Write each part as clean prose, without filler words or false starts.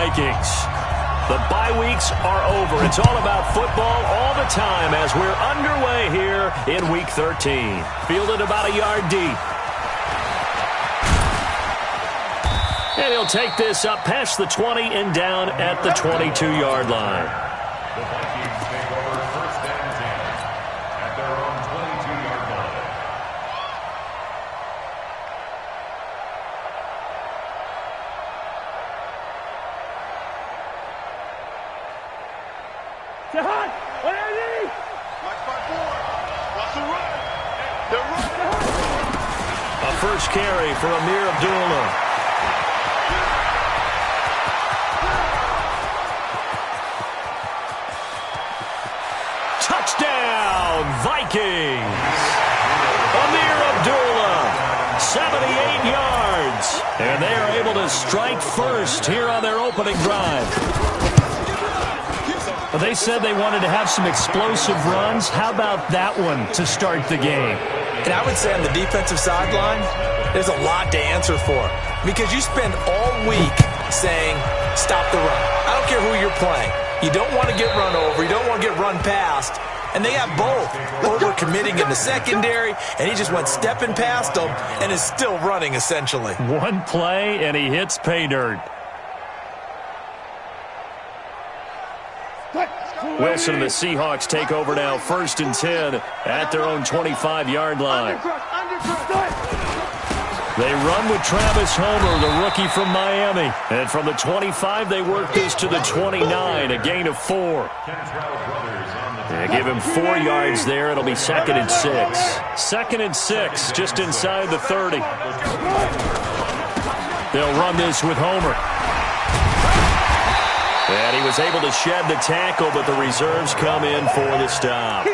Vikings. The bye weeks are over. It's all about football all the time as we're underway here in Week 13. Fielded about a yard deep. And he'll take this up past the 20 and down at the 22-yard line. The Vikings take over first and 10 at their own 22-yard line. Jahan, what are you? Watch my board. Watch the run. The run. A first carry for Amir Abdullah. Touchdown, Vikings! Amir Abdullah, 78 yards. And they are able to strike first here on their opening drive. Well, they said they wanted to have some explosive runs. How about that one to start the game? And I would say on the defensive sideline, there's a lot to answer for. Because you spend all week saying, stop the run. I don't care who you're playing. You don't want to get run over. You don't want to get run past. And they have both. Over-committing in the secondary, and he just went stepping past them and is still running, essentially. One play, and he hits pay dirt. Wilson and the Seahawks take over now, 1st and 10 at their own 25-yard line. They run with Travis Homer, the rookie from Miami. And from the 25, they work this to the 29, a gain of 4. They give him 4 yards there. It'll be 2nd and 6. 2nd and 6, just inside the 30. They'll run this with Homer. And he was able to shed the tackle, but the reserves come in for the stop. All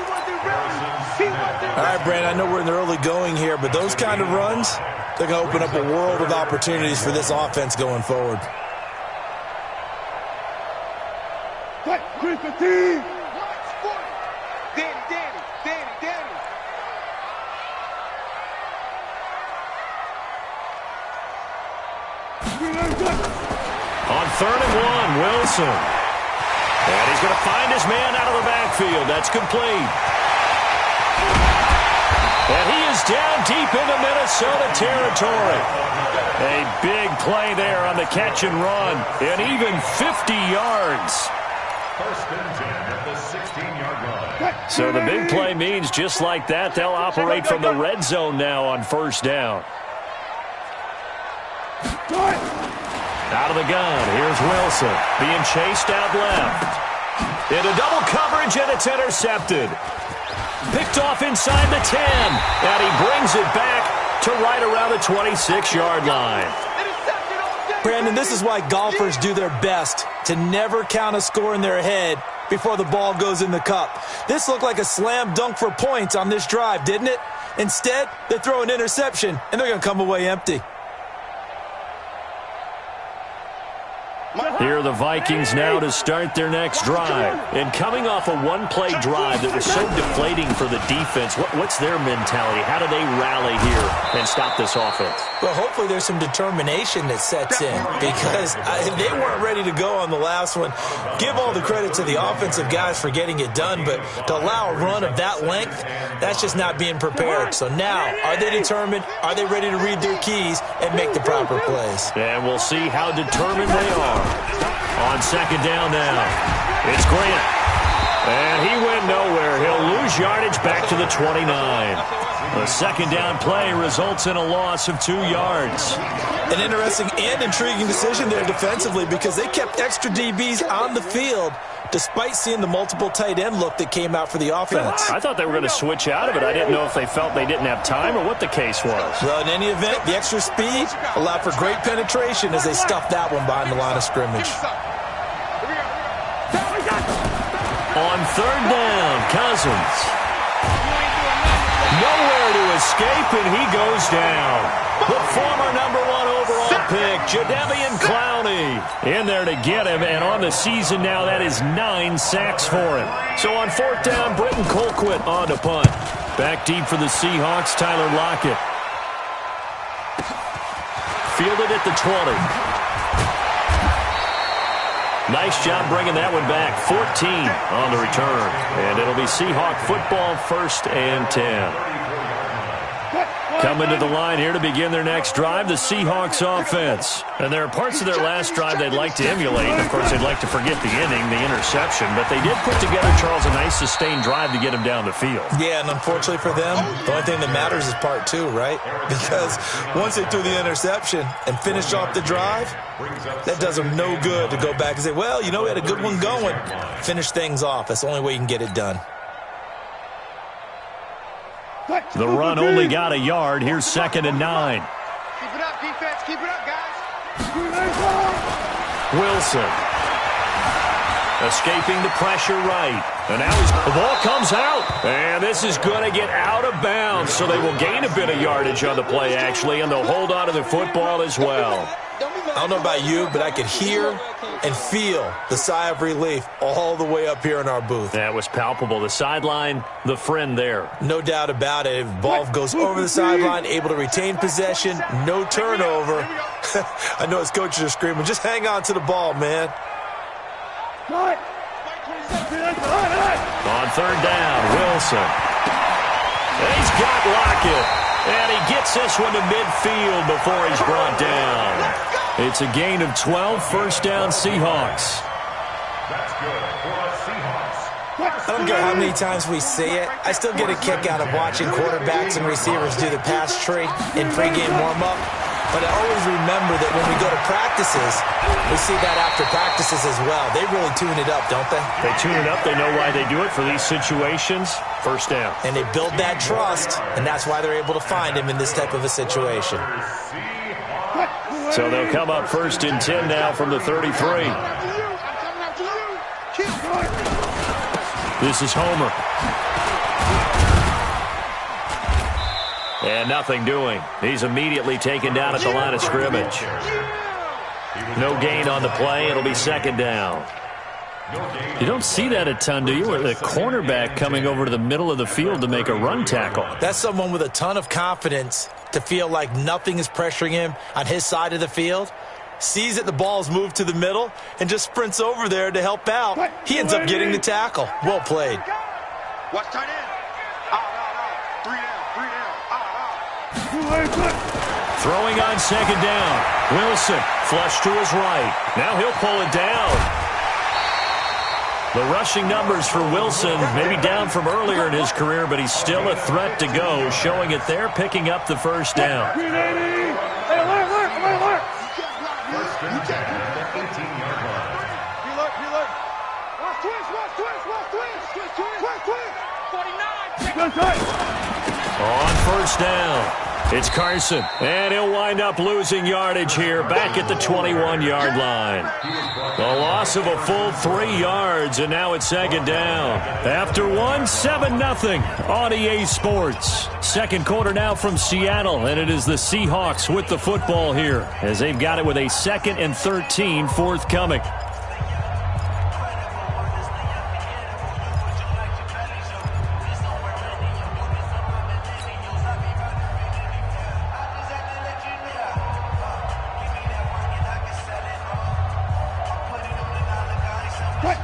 right, Brandon, I know we're in the early going here, but those kind of runs, they're going to open up a world of opportunities for this offense going forward. On 3rd and 1, Wilson. And he's going to find his man out of the backfield. That's complete. And he is down deep into Minnesota territory. A big play there on the catch and run. And even 50 yards. First and 10 at the 16-yard line. So the big play means just like that, they'll operate from the red zone now on 1st down. Out of the gun, here's Wilson, being chased out left. Into double coverage, and it's intercepted. Picked off inside the 10, and he brings it back to right around the 26-yard line. Brandon, this is why golfers do their best to never count a score in their head before the ball goes in the cup. This looked like a slam dunk for points on this drive, didn't it? Instead, they throw an interception, and they're going to come away empty. Here are the Vikings now to start their next drive. And coming off a one-play drive that was so deflating for the defense, what's their mentality? How do they rally here and stop this offense? Well, hopefully there's some determination that sets in because they weren't ready to go on the last one. Give all the credit to the offensive guys for getting it done, but to allow a run of that length, that's just not being prepared. So now, are they determined? Are they ready to read their keys and make the proper plays? And we'll see how determined they are. On 2nd down now, it's Grant. And he went nowhere. He'll lose yardage back to the 29. The 2nd down play results in a loss of 2 yards. An interesting and intriguing decision there defensively because they kept extra DBs on the field despite seeing the multiple tight end look that came out for the offense. I thought they were going to switch out of it. I didn't know if they felt they didn't have time or what the case was. Well, in any event, the extra speed allowed for great penetration as they stuffed that one behind the line of scrimmage. On 3rd down, Cousins. Nowhere to escape, and he goes down. The former number 1 overall pick, Jadeveon Clowney, in there to get him, and on the season now, that is 9 sacks for him. So on 4th down, Britton Colquitt on to punt. Back deep for the Seahawks, Tyler Lockett. Fielded at the 20. Nice job bringing that one back. 14 on the return. And it'll be Seahawk football, 1st and 10. Coming to the line here to begin their next drive, the Seahawks offense. And there are parts of their last drive they'd like to emulate. Of course, they'd like to forget the inning, the interception. But they did put together, Charles, a nice sustained drive to get him down the field. Yeah, and unfortunately for them, the only thing that matters is part 2, right? Because once they threw the interception and finished off the drive, that does them no good to go back and say, well, you know, we had a good one going. Finish things off. That's the only way you can get it done. The run only got a yard. Here's 2nd and 9. Keep it up, defense. Keep it up, guys. Wilson. Escaping the pressure right. And now the ball comes out. And this is going to get out of bounds. So they will gain a bit of yardage on the play, actually. And they'll hold on to the football as well. I don't know about you, but I could hear and feel the sigh of relief all the way up here in our booth. That was palpable. The sideline, the friend there. No doubt about it. If the ball goes over the sideline, able to retain possession, no turnover. I know his coaches are screaming, just hang on to the ball, man. On 3rd down, Wilson. And he's got Lockett. And he gets this one to midfield before he's brought down. It's a gain of 12, 1st down Seahawks. That's good for the Seahawks. I don't care how many times we see it. I still get a kick out of watching quarterbacks and receivers do the pass tree in pregame warm-up. But I always remember that when we go to practices, we see that after practices as well. They really tune it up, don't they? They tune it up. They know why they do it for these situations. 1st down. And they build that trust, and that's why they're able to find him in this type of a situation. So they'll come up 1st and 10 now from the 33. This is Homer. And nothing doing. He's immediately taken down at the line of scrimmage. No gain on the play. It'll be 2nd down. You don't see that a ton, do you? With a cornerback coming over to the middle of the field to make a run tackle. That's someone with a ton of confidence to feel like nothing is pressuring him on his side of the field. Sees that the ball's moved to the middle and just sprints over there to help out. He ends up getting the tackle. Well played. Watch tight end. Out. 3 down. Throwing on 2nd down. Wilson flush to his right. Now he'll pull it down. The rushing numbers for Wilson maybe down from earlier in his career, but he's still a threat to go, showing it there, picking up the 1st down. First and 10 at the 18-yard line. On 1st down, it's Carson, and he'll wind up losing yardage here back at the 21-yard line. A loss of a full 3 yards, and now it's 2nd down. After 7-0 on EA Sports. 2nd quarter now from Seattle, and it is the Seahawks with the football here as they've got it with a 2nd and 13 forthcoming.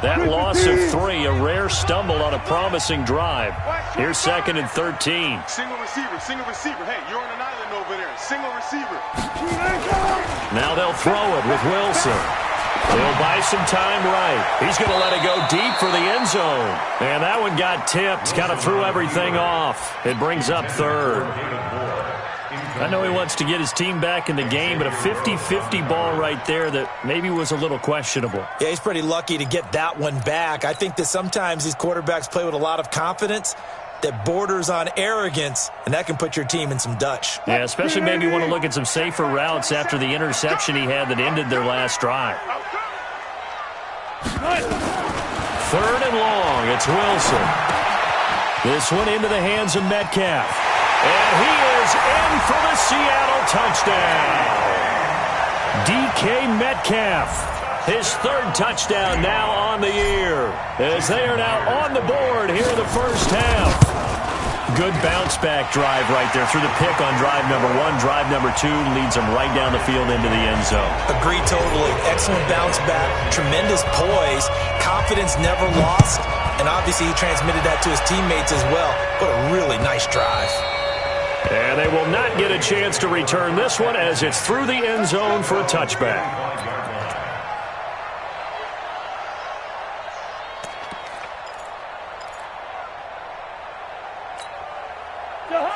That loss of 3, a rare stumble on a promising drive. Here's 2nd and 13. Single receiver. Hey, you're on an island over there. Single receiver. Now they'll throw it with Wilson. They'll buy some time right. He's going to let it go deep for the end zone. And that one got tipped, kind of threw everything off. It brings up 3rd. I know he wants to get his team back in the game, but a 50-50 ball right there that maybe was a little questionable. Yeah, he's pretty lucky to get that one back. I think that sometimes these quarterbacks play with a lot of confidence that borders on arrogance, and that can put your team in some Dutch. Yeah, especially maybe want to look at some safer routes after the interception he had that ended their last drive. 3rd and long, it's Wilson. This one into the hands of Metcalf. And he is in for the Seattle touchdown. DK Metcalf, his 3rd touchdown now on the year, as they are now on the board here in the 1st half. Good bounce-back drive right there through the pick on drive number 1. Drive number 2 leads them right down the field into the end zone. Agreed totally. Excellent bounce back, tremendous poise, confidence never lost, and obviously he transmitted that to his teammates as well. What a really nice drive. And they will not get a chance to return this one as it's through the end zone for a touchback.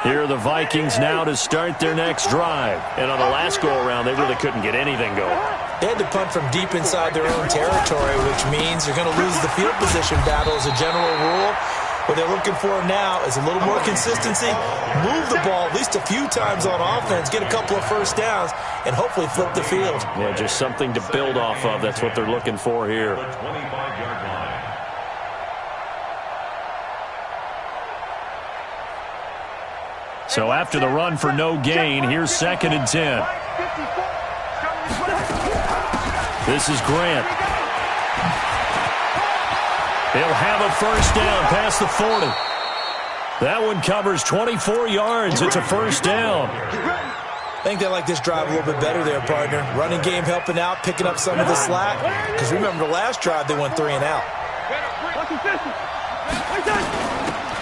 Here are the Vikings now to start their next drive. And on the last go-around, they really couldn't get anything going. They had to punt from deep inside their own territory, which means they're going to lose the field position battle as a general rule. What they're looking for now is a little more consistency, move the ball at least a few times on offense, get a couple of first downs, and hopefully flip the field. Yeah, just something to build off of. That's what they're looking for here. The 25-yard line. So after the run for no gain, here's 2nd and 10. This is Grant. He'll have a first down past the 40. That one covers 24 yards. It's a first down. I think they like this drive a little bit better there, partner. Running game helping out, picking up some of the slack. Because remember the last drive, they went 3 and out.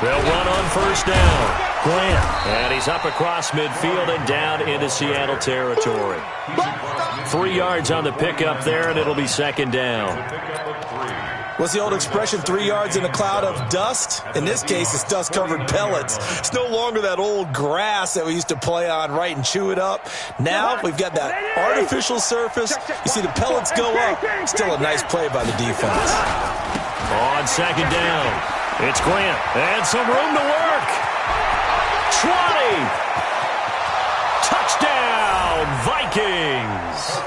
They'll run on first down. Grant, and he's up across midfield and down into Seattle territory. 3 yards on the pickup there, and it'll be 2nd down. What's the old expression, 3 yards in a cloud of dust? In this case, it's dust-covered pellets. It's no longer that old grass that we used to play on, right, and chew it up. Now we've got that artificial surface. You see the pellets go up. Still a nice play by the defense. On 2nd down, it's Grant, and some room to work. 20. Touchdown, Vikings.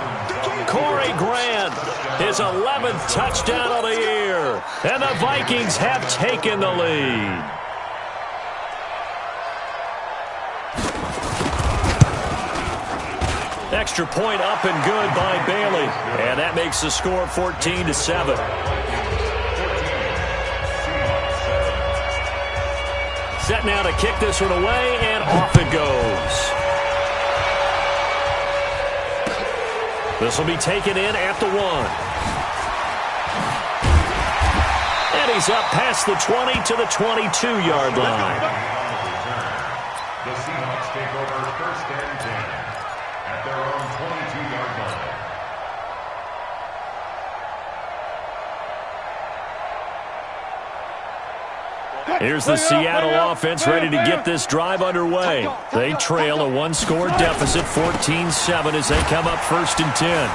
Corey Grant, his 11th touchdown of the year. And the Vikings have taken the lead. Extra point up and good by Bailey. And that makes the score 14-7. Set now to kick this one away, and off it goes. This will be taken in at the 1. And he's up past the 20 to the 22-yard line. The Seahawks take over 1st and 10 at their own 22-yard line. Here's the Seattle offense ready to get this drive underway. They trail a 1-score deficit, 14-7, as they come up 1st and 10.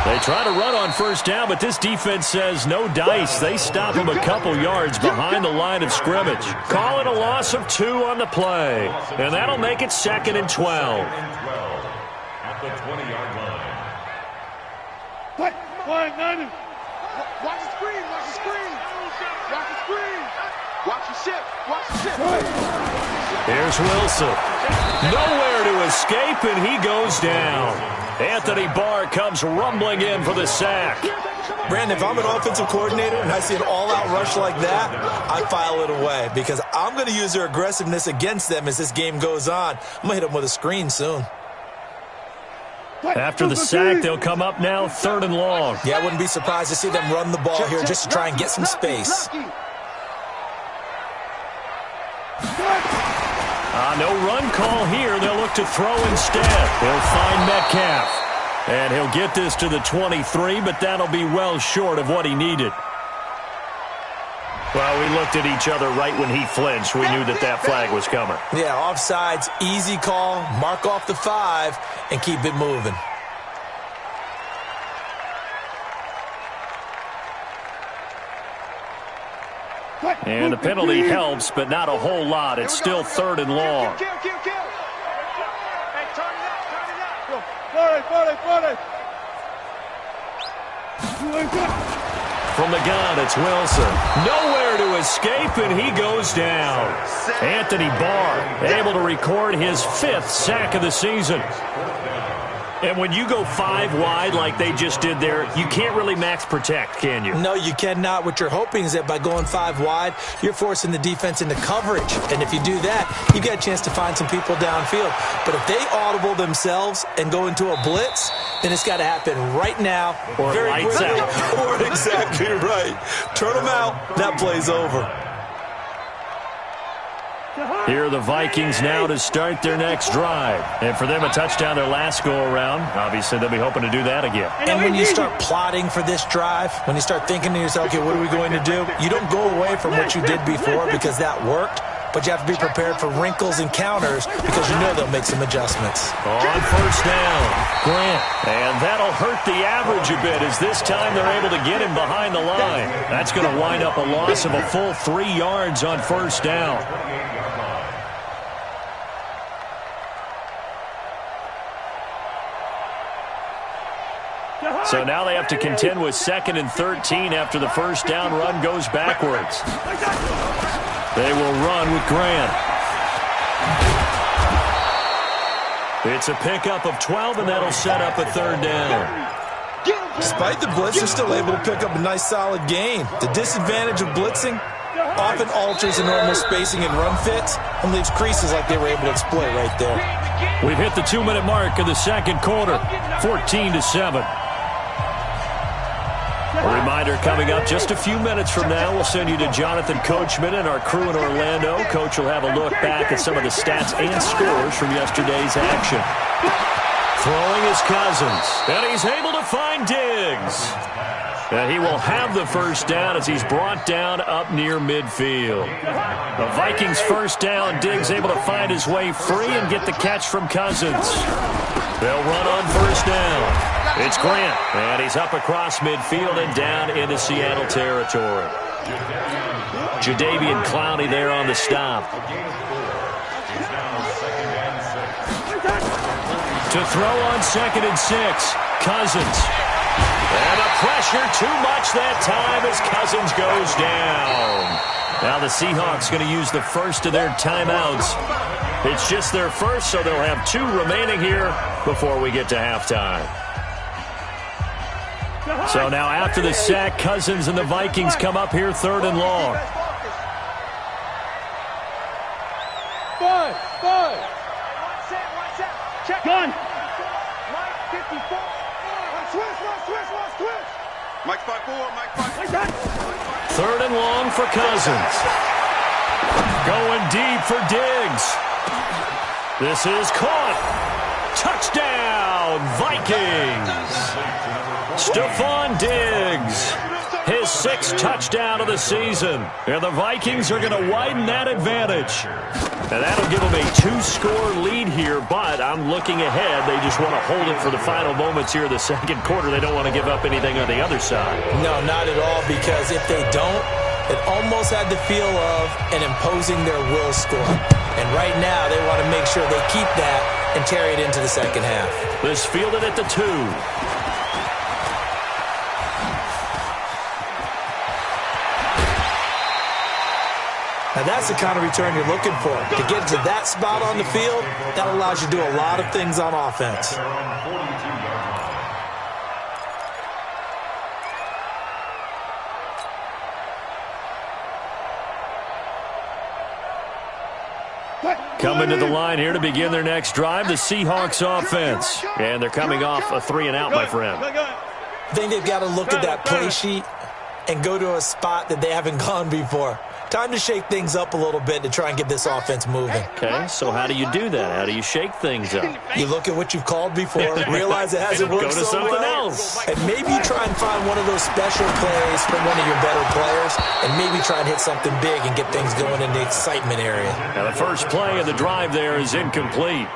They try to run on first down, but this defense says no dice. They stop them a couple yards behind the line of scrimmage. Call it a loss of 2 on the play, and that'll make it 2nd and 12. At the 20-yard line. Watch the screen, watch the screen. Watch the screen. Watch the ship, watch the ship. Here's Wilson. Nowhere to escape, and he goes down. Anthony Barr comes rumbling in for the sack. Brandon, if I'm an offensive coordinator and I see an all-out rush like that, I file it away because I'm going to use their aggressiveness against them as this game goes on. I'm going to hit them with a screen soon. After the sack, they'll come up now 3rd and long. Yeah, I wouldn't be surprised to see them run the ball here just to try and get some space. No run call here. They'll look to throw instead. He'll find Metcalf. And he'll get this to the 23, but that'll be well short of what he needed. Well, we looked at each other right when he flinched. We knew that that flag was coming. Yeah, offsides, easy call, mark off the 5, and keep it moving. And the penalty helps, but not a whole lot. It's still 3rd and long. Hey, turn it out. From the gun, it's Wilson. Nowhere to escape, and he goes down. Anthony Barr able to record his 5th sack of the season. And when you go 5 wide like they just did there, you can't really max protect, can you? No, you cannot. What you're hoping is that by going 5 wide, you're forcing the defense into coverage. And if you do that, you've got a chance to find some people downfield. But if they audible themselves and go into a blitz, then it's got to happen right now. Or very lights quickly. out. Or exactly right. Turn them out. That play's over. Here are the Vikings now to start their next drive. And for them, a touchdown their last go-around. Obviously, they'll be hoping to do that again. And when you start plotting for this drive, when you start thinking to yourself, okay, what are we going to do? You don't go away from what you did before because that worked, but you have to be prepared for wrinkles and counters because you know they'll make some adjustments. On first down, Grant. And that'll hurt the average a bit as this time they're able to get him behind the line. That's going to wind up a loss of a full 3 yards on first down. So now they have to contend with 2nd and 13 after the first down run goes backwards. They will run with Grant. It's a pickup of 12, and that'll set up a 3rd down. Despite the blitz, they're still able to pick up a nice solid gain. The disadvantage of blitzing often alters the normal spacing and run fits and leaves creases like they were able to exploit right there. We've hit the 2-minute mark of the second quarter, 14-7. A reminder coming up just a few minutes from now. We'll send you to Jonathan Coachman and our crew in Orlando. Coach will have a look back at some of the stats and scores from yesterday's action. Throwing his Cousins, and he's able to find Diggs. And he will have the first down as he's brought down up near midfield. The Vikings first down. Diggs able to find his way free and get the catch from Cousins. They'll run on first down. It's Grant, and he's up across midfield and down into Seattle territory. Jadeveon Clowney there on the stop. To throw on 2nd and 6, Cousins. And the pressure too much that time as Cousins goes down. Now the Seahawks going to use the first of their timeouts. It's just their first, so they'll have 2 remaining here before we get to halftime. So now after the sack, Cousins and the Vikings come up here 3rd and long. Check. Gun. Mike 54. Switch. Mike 5-4. Mike 5-4. 3rd and long for Cousins. Going deep for Diggs. This is caught. Touchdown, Vikings. Stephon Diggs, his 6th touchdown of the season. And the Vikings are going to widen that advantage. And that'll give them a 2-score lead here, but I'm looking ahead. They just want to hold it for the final moments here of the second quarter. They don't want to give up anything on the other side. No, not at all, because if they don't, it almost had the feel of an imposing their will score. And right now, they want to make sure they keep that and carry it into the second half. This fielded at the 2. Now that's the kind of return you're looking for. To get to that spot on the field, that allows you to do a lot of things on offense. Coming to the line here to begin their next drive, the Seahawks offense. And they're coming off a 3-and-out, my friend. I think they've got to look at that play sheet and go to a spot that they haven't gone before. Time to shake things up a little bit to try and get this offense moving. Okay, so how do you do that? How do you shake things up? You look at what you've called before, realize it hasn't worked Go to so something well, else. and maybe you try and find one of those special plays from one of your better players, and maybe try and hit something big and get things going in the excitement area. Now the first play of the drive there is incomplete.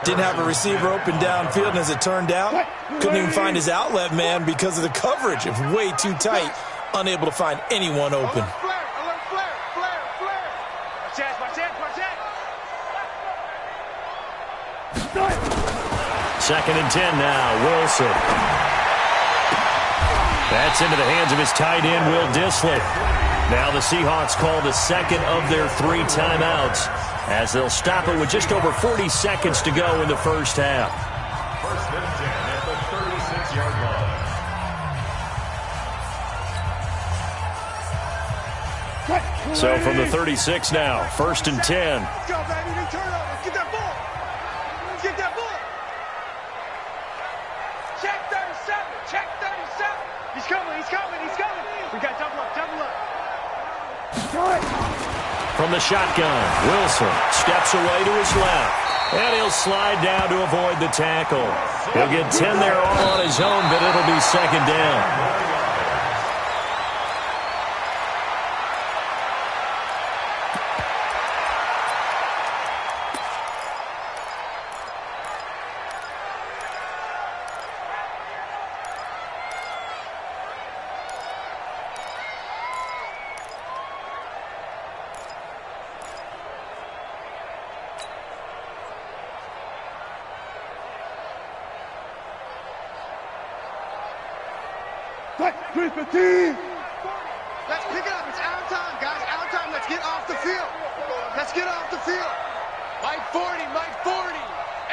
Didn't have a receiver open downfield, and as it turned out, couldn't even find his outlet man because of the coverage. It was way too tight, unable to find anyone open. Second and 10 now, Wilson. That's into the hands of his tight end, Will Dissly. Now the Seahawks call the second of their 3 timeouts as they'll stop it with just over 40 seconds to go in the first half. So from the 36 now, 1st and 10. Let's go, baby. They turn up. Let's get that ball. Let's get that ball. Check 37. Check 37. He's coming. He's coming. He's coming. We got double up. Double up. From the shotgun, Wilson steps away to his left. And he'll slide down to avoid the tackle. He'll get 10 there all on his own, but it'll be 2nd down. Let's pick it up. It's out time, guys. Out time. Let's get off the field. Let's get off the field. Mike 40, Mike 40.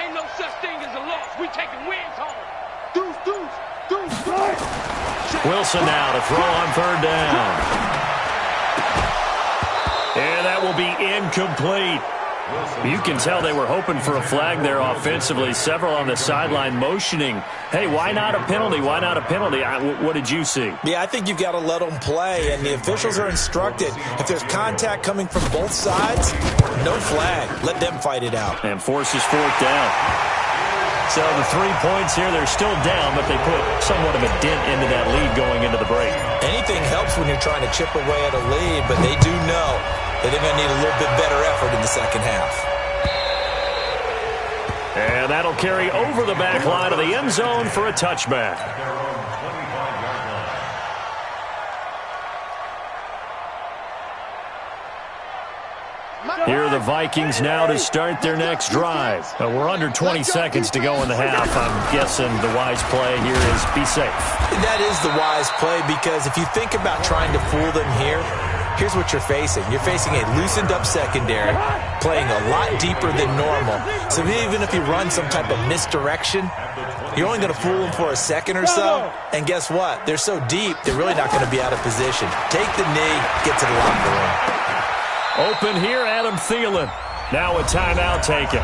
Ain't no such thing as a loss. We taking wins home. Deuce, deuce, deuce. Wilson now to throw on 3rd down. And that will be incomplete. You can tell they were hoping for a flag there offensively. Several on the sideline motioning, hey, why not a penalty? Why not a penalty? What did you see? Yeah, I think you've got to let them play, and the officials are instructed. If there's contact coming from both sides, no flag. Let them fight it out. And forces 4th down. So the 3 points here, they're still down, but they put somewhat of a dent into that lead going into the break. Anything helps when you're trying to chip away at a lead, but they do know that they're going to need a little bit better effort in the second half. And that'll carry over the back line of the end zone for a touchback. Here are the Vikings now to start their next drive. We're under 20 seconds to go in the half. I'm guessing the wise play here is be safe. That is the wise play, because if you think about trying to fool them here, here's what you're facing. You're facing a loosened-up secondary, playing a lot deeper than normal. So even if you run some type of misdirection, you're only going to fool them for a second or so. And guess what? They're so deep, they're really not going to be out of position. Take the knee, get to the locker room. Open here, Adam Thielen. Now a timeout taken.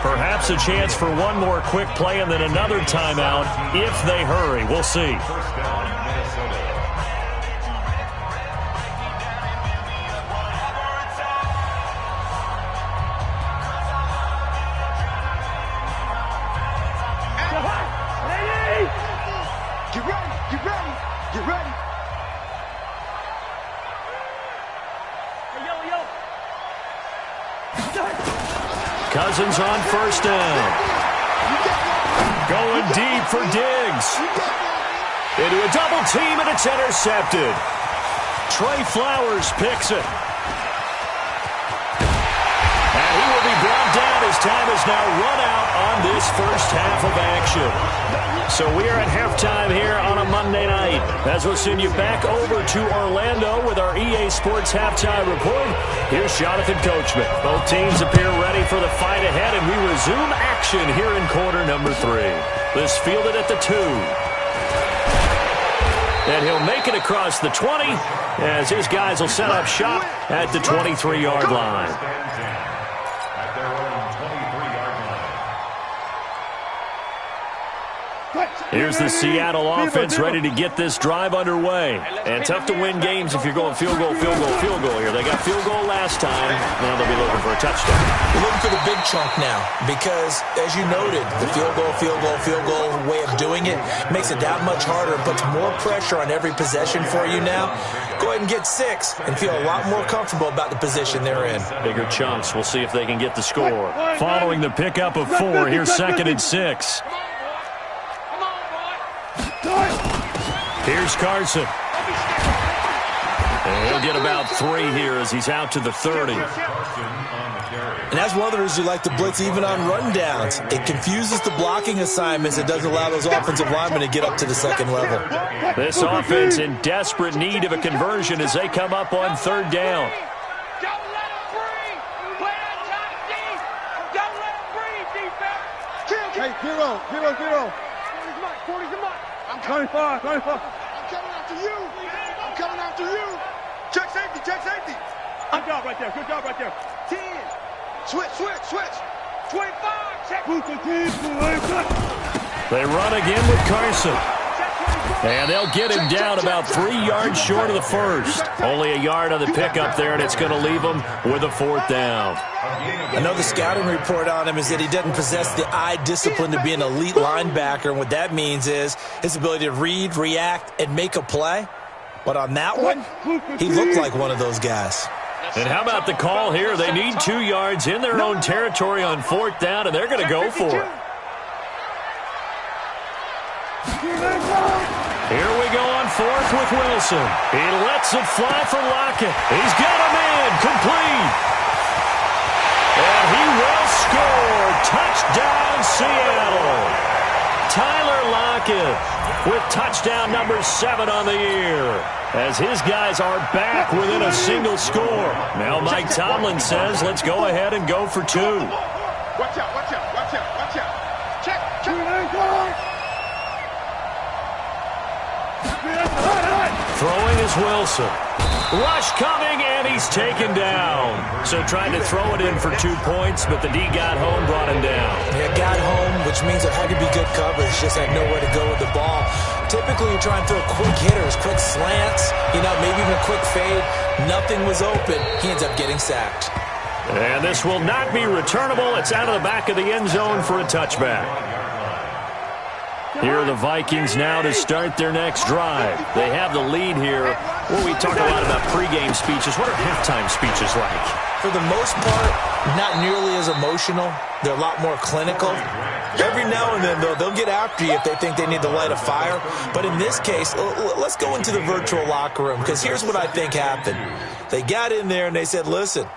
Perhaps a chance for one more quick play and then another timeout if they hurry. We'll see. Get ready. Get ready. Get ready. Cousins on 1st down. Going deep for Diggs. Into a double team, and it's intercepted. Trey Flowers picks it. And he will be brought down as time is now run out on this first half of action. So we are at halftime here on a Monday night. As we'll send you back over to Orlando with our EA Sports Halftime Report. Here's Jonathan Coachman. Both teams appear ready for the fight ahead, and we resume action here in quarter number 3. This fielded at the 2. And he'll make it across the 20 as his guys will set up shop at the 23-yard line. Here's the Seattle offense ready to get this drive underway. And tough to win games if you're going field goal, field goal, field goal here. They got field goal last time. Now they'll be looking for a touchdown. You're looking for the big chunk now because, as you noted, the field goal way of doing it makes it that much harder and puts more pressure on every possession for you now. Go ahead and get 6 and feel a lot more comfortable about the position they're in. Bigger chunks. We'll see if they can get the score. Following the pickup of 4, here's 2nd and 6. Here's Carson. And he'll get about 3 here as he's out to the 30. And that's one of the reasons you like to blitz even on rundowns. It confuses the blocking assignments. It doesn't allow those offensive linemen to get up to the second level. This offense in desperate need of a conversion as they come up on 3rd down. Don't let him breathe. Play that tight D. Don't let him breathe, defense. Hey, Hero. 40's the mark. I'm coming after you. I'm coming after you. Check safety, check safety. Good job right there. Good job right there. 10. Switch, switch, switch. 25. Check. They run again with Carson. And they'll get him down about 3 yards short of the first. Only a yard on the pickup there, and it's going to leave him with a 4th down. I know the scouting report on him is that he doesn't possess the eye discipline to be an elite linebacker, and what that means is his ability to read, react, and make a play. But on that one, he looked like one of those guys. And how about the call here? They need 2 yards in their own territory on 4th down, and they're going to go for it. Here we go on 4th with Wilson. He lets it fly for Lockett. He's got him in. Complete. And he will score. Touchdown, Seattle. Tyler Lockett with touchdown number 7 on the year, as his guys are back within a single score. Now Mike Tomlin says, let's go ahead and go for 2. Watch out, watch out, watch out, watch out. Check, check. Throwing is Wilson. Rush coming, and he's taken down. So trying to throw it in for 2 points, but the D got home, brought him down. Yeah, got home, which means there had to be good coverage. Just had nowhere to go with the ball. Typically, you try and throw quick hitters, quick slants, maybe even a quick fade. Nothing was open. He ends up getting sacked. And this will not be returnable. It's out of the back of the end zone for a touchback. Here are the Vikings now to start their next drive. They have the lead here. Well, we talk a lot about pregame speeches. What are halftime speeches like? For the most part, not nearly as emotional. They're a lot more clinical. Every now and then, though, they'll get after you if they think they need to light a fire. But in this case, let's go into the virtual locker room, because here's what I think happened. They got in there and they said, listen,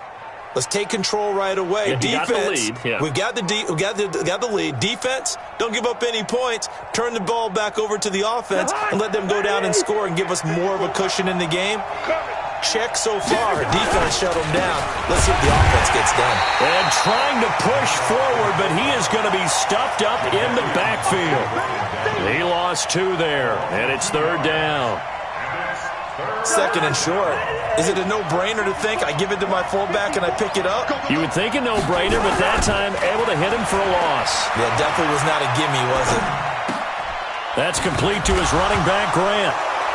let's take control right away. Yeah, defense, got the lead. Yeah. we've got the lead. Defense, don't give up any points. Turn the ball back over to the offense and let them go down and score and give us more of a cushion in the game. Check so far. Defense shut them down. Let's see if the offense gets done. And trying to push forward, but he is going to be stuffed up in the backfield. He lost 2 there, and it's 3rd down. 2nd and short. Is it a no-brainer to think I give it to my fullback and I pick it up? You would think a no-brainer, but that time able to hit him for a loss. Yeah, definitely was not a gimme, was it? That's complete to his running back, Grant.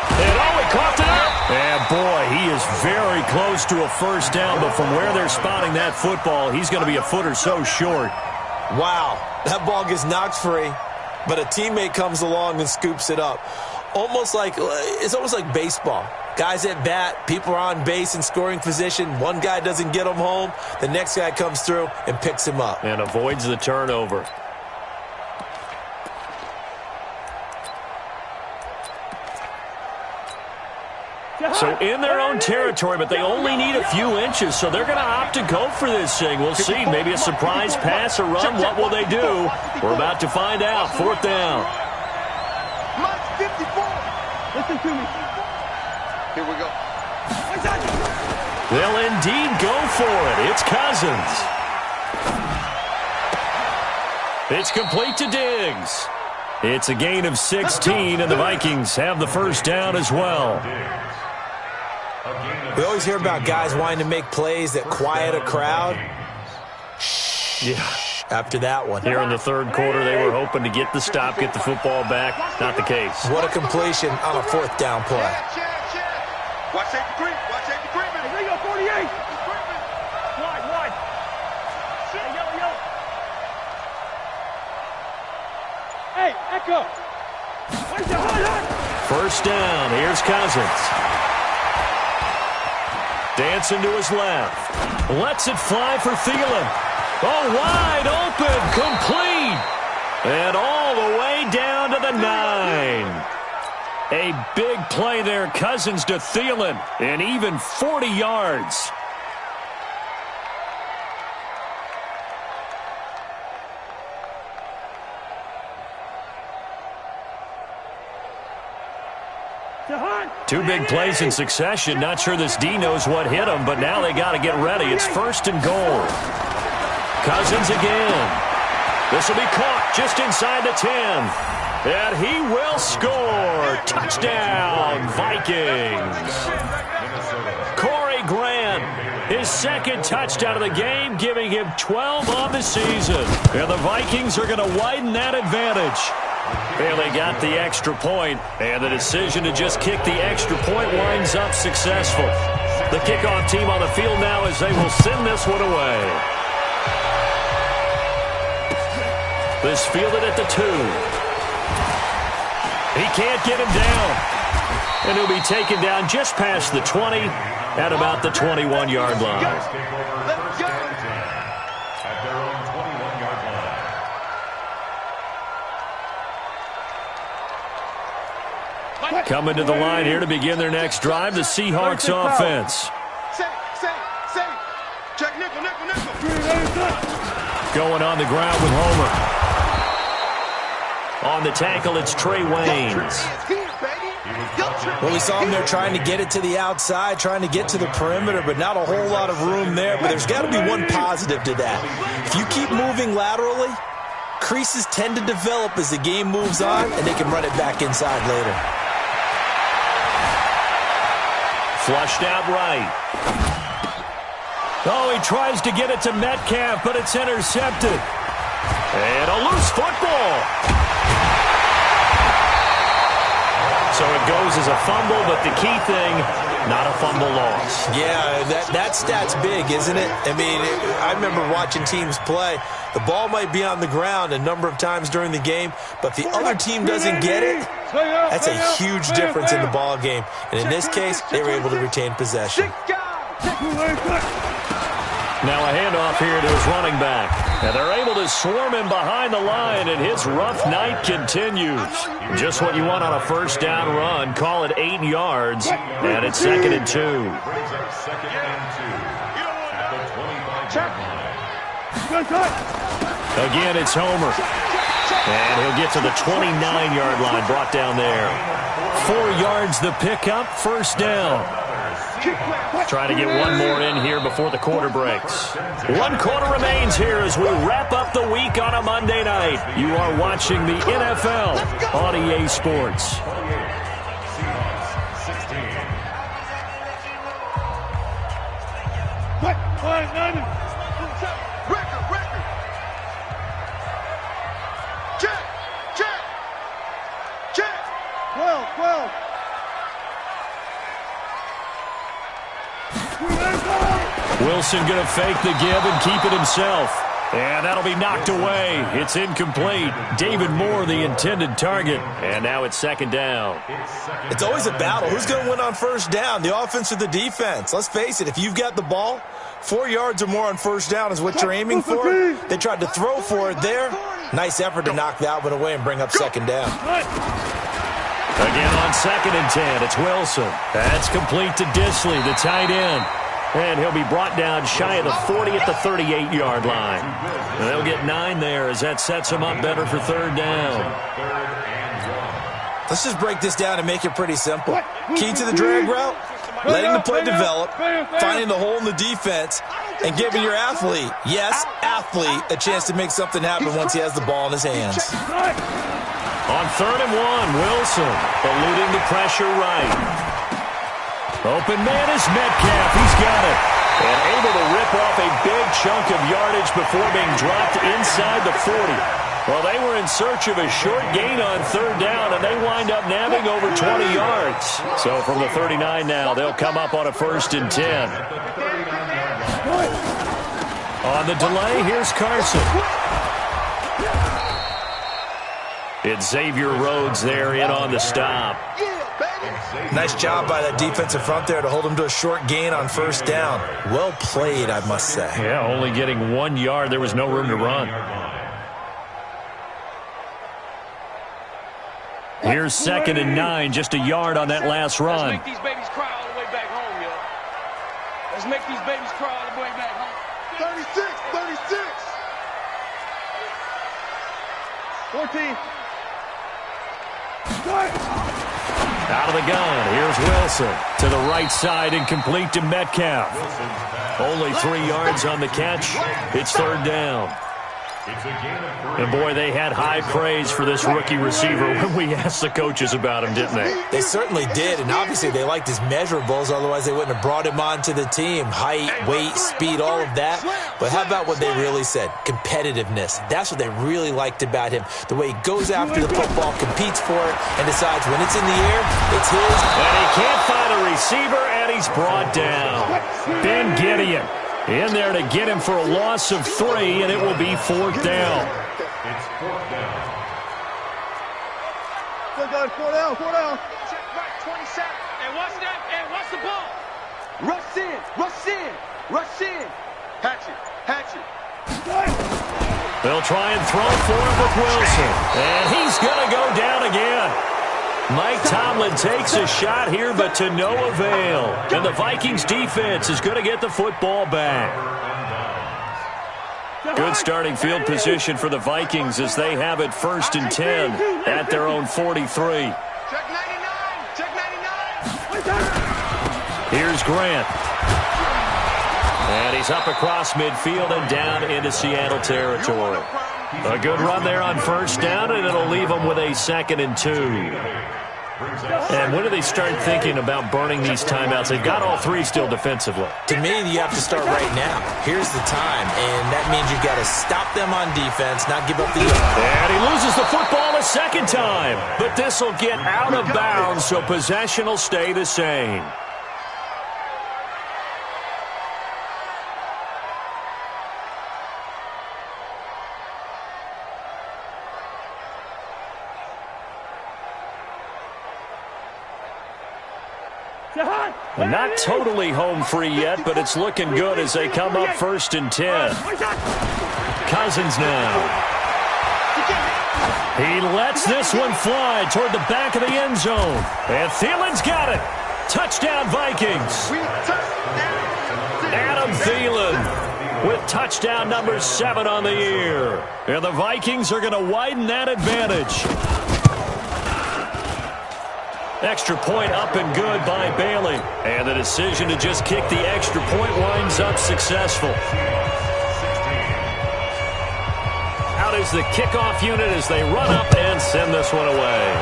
And he caught it up. And boy, he is very close to a 1st down, but from where they're spotting that football, he's going to be a foot or so short. Wow, that ball gets knocked free, but a teammate comes along and scoops it up. It's almost like baseball. Guys at bat, people are on base in scoring position. One guy doesn't get him home. The next guy comes through and picks him up. And avoids the turnover. So in their own territory, but they only need a few inches, so they're going to opt to go for this thing. We'll see. Maybe a surprise pass or run. What will they do? We're about to find out. 4th down. Listen to me. Here we go. They'll indeed go for it. It's Cousins. It's complete to Diggs. It's a gain of 16, and the Vikings have the 1st down as well. We always hear about guys wanting to make plays that quiet a crowd. Yeah. After that one. Here in the 3rd quarter, they were hoping to get the stop, get the football back. Not the case. What a completion on a 4th down play. Watch safety creep. Watch safety creep. Here you go, 48. Wide. Hey, yellow. Hey, Echo. Where's your hot? 1st down. Here's Cousins. Dancing to his left. Lets it fly for Thielen. Oh, wide open, complete, and all the way down to the 9. A big play there, Cousins to Thielen, and even 40 yards. Two big plays in succession. Not sure this D knows what hit him, but now they got to get ready. It's 1st and goal. Cousins again. This will be caught just inside the 10. And he will score. Touchdown, Vikings. his second touchdown of the game, giving him 12 on the season. And the Vikings are going to widen that advantage. And they got the extra point, and the decision to just kick the extra point winds up successful. The kickoff team on the field now as they will send this one away. This fielded at the 2. He can't get him down. And he'll be taken down just past the 20 at about the 21-yard line. Coming to the line here to begin their next drive, the Seahawks offense. Going on the ground with Homer. On the tackle, it's Trey Waynes. Well, we saw him there trying to get it to the outside, trying to get to the perimeter, but not a whole lot of room there. But there's got to be one positive to that. If you keep moving laterally, creases tend to develop as the game moves on, and they can run it back inside later. Flushed out right. Oh, he tries to get it to Metcalf, but it's intercepted. And a loose football. So it goes as a fumble, but the key thing, not a fumble loss. Yeah, that stat's big, isn't it? I mean, I remember watching teams play. The ball might be on the ground a number of times during the game, but if the other team doesn't get it, that's a huge difference in the ball game. And in this case, they were able to retain possession. Now a handoff here to his running back. And they're able to swarm him behind the line, and his rough night continues. Just what you want on a first down run. Call it 8 yards, and it's 2nd and 2. Again, it's Homer. And he'll get to the 29-yard line, brought down there. 4 yards the pickup, first down. Trying to get one more in here before the quarter breaks. 1 quarter remains here as we wrap up the week on a Monday night. You are watching the NFL on EA Sports. Wilson going to fake the give and keep it himself. And that'll be knocked away. It's incomplete. David Moore, the intended target. And now it's 2nd down. It's always a battle. Who's going to win on first down, the offense or the defense? Let's face it, if you've got the ball, 4 yards or more on first down is what you're aiming for. They tried to throw for it there. Nice effort to knock that one away and bring up 2nd down. Again on 2nd and 10, it's Wilson. That's complete to Disley, the tight end. And he'll be brought down shy of the 40 at the 38-yard line. And they'll get 9 there as that sets them up better for 3rd down. Let's just break this down and make it pretty simple. Key to the drag route, letting the play develop, finding the hole in the defense, and giving your athlete, yes, athlete, a chance to make something happen once he has the ball in his hands. On 3rd and 1, Wilson eluding the pressure right. Open man is Metcalf. He's got it. And able to rip off a big chunk of yardage before being dropped inside the 40. Well, they were in search of a short gain on 3rd down, and they wind up nabbing over 20 yards. So from the 39 now, they'll come up on a 1st and 10. On the delay, here's Carson. It's Xavier Rhodes there in on the stop. Nice job by that defensive front there to hold him to a short gain on 1st down. Well played, I must say. Yeah, only getting 1 yard. There was no room to run. Here's 2nd and 9, just a yard on that last run. Let's make these babies cry all the way back home, yo. Let's make these babies cry all the way back home. 36. 14. Out of the gun, here's Wilson to the right side, incomplete to Metcalf. Only 3 yards on the catch. It's 3rd down. It's a gain of 3. And, boy, they had high praise for this rookie receiver when we asked the coaches about him, didn't they? They certainly did, and obviously they liked his measurables. Otherwise, they wouldn't have brought him onto the team. Height, weight, speed, all of that. But how about what they really said? Competitiveness. That's what they really liked about him. The way he goes after the football, competes for it, and decides when it's in the air, it's his. And he can't find a receiver, and he's brought down. Ben Gideon in there to get him for a loss of 3, and it will be 4th down. It's 4th down. Good, guys. 4 down. 4 down. Check right, 27. And what's that? And what's the ball? Rush in. Rush in. Rush in. Hatchet. Hatchet. They'll try and throw for him with Wilson. And he's going to go down again. Mike Tomlin takes a shot here, but to no avail. And the Vikings defense is going to get the football back. Good starting field position for the Vikings as they have it 1st and 10 at their own 43. Check 99. Check 99. Here's Grant. And he's up across midfield and down into Seattle territory. A good run there on 1st down, and it'll leave them with a 2nd and 2. And when do they start thinking about burning these timeouts? They've got all 3 still defensively. To me, you have to start right now. Here's the time, and that means you've got to stop them on defense, not give up the yard. And he loses the football a 2nd time. But this will get out of bounds, so possession will stay the same. Not totally home free yet, but it's looking good as they come up 1st and 10. Cousins now. He lets this one fly toward the back of the end zone. And Thielen's got it. Touchdown, Vikings. Adam Thielen with touchdown number 7 on the year. And the Vikings are going to widen that advantage. Extra point up and good by Bailey. And the decision to just kick the extra point winds up successful. Out is the kickoff unit as they run up and send this one away.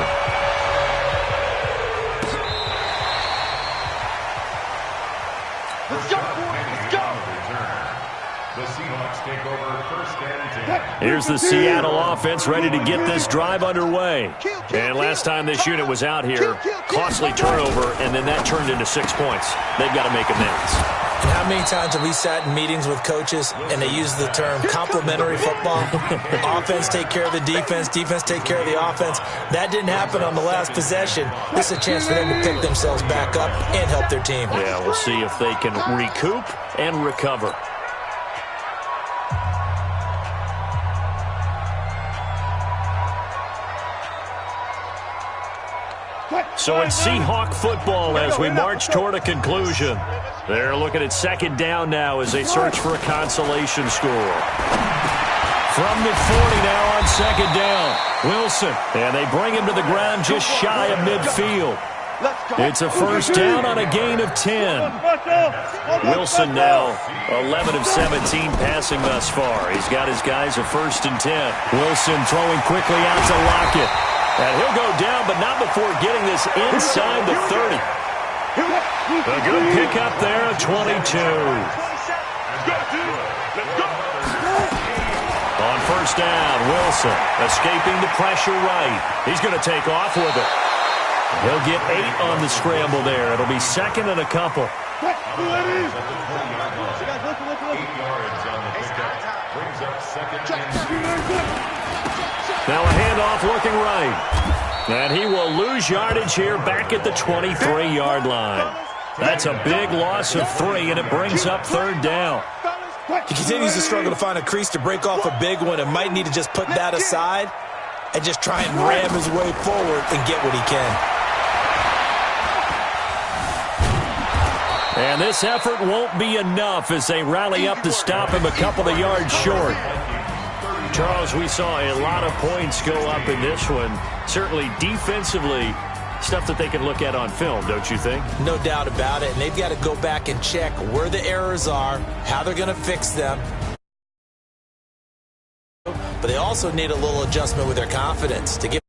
Let's go, boys. Let's go. The Seahawks take over 1st and 10. Here's the Seattle offense ready to get this drive underway. And last time this unit was out here, costly turnover, and then that turned into 6 points. They've got to make amends. And how many times have we sat in meetings with coaches and they use the term complementary football? Offense take care of the defense, defense take care of the offense. That didn't happen on the last possession. This is a chance for them to pick themselves back up and help their team. Yeah, we'll see if they can recoup and recover. So it's Seahawk football as we march toward a conclusion. They're looking at 2nd down now as they search for a consolation score. From the 40 now on 2nd down. Wilson, and they bring him to the ground just shy of midfield. It's a 1st down on a gain of 10. Wilson now 11 of 17 passing thus far. He's got his guys a 1st and 10. Wilson throwing quickly out to Lockett. And he'll go down, but not before getting this inside the 30. A good pickup there of 22. On 1st down, Wilson escaping the pressure right. He's going to take off with it. He'll get 8 on the scramble there. It'll be 2nd and a couple. 8 yards on the pickup. Brings up 2nd and 2. Now a handoff looking right. And he will lose yardage here back at the 23-yard line. That's a big loss of 3, and it brings up 3rd down. He continues to struggle to find a crease to break off a big one and might need to just put that aside and just try and ram his way forward and get what he can. And this effort won't be enough as they rally up to stop him a couple of yards short. Charles, we saw a lot of points go up in this one. Certainly defensively, stuff that they can look at on film, don't you think? No doubt about it. And they've got to go back and check where the errors are, how they're going to fix them. but they also need a little adjustment with their confidence to get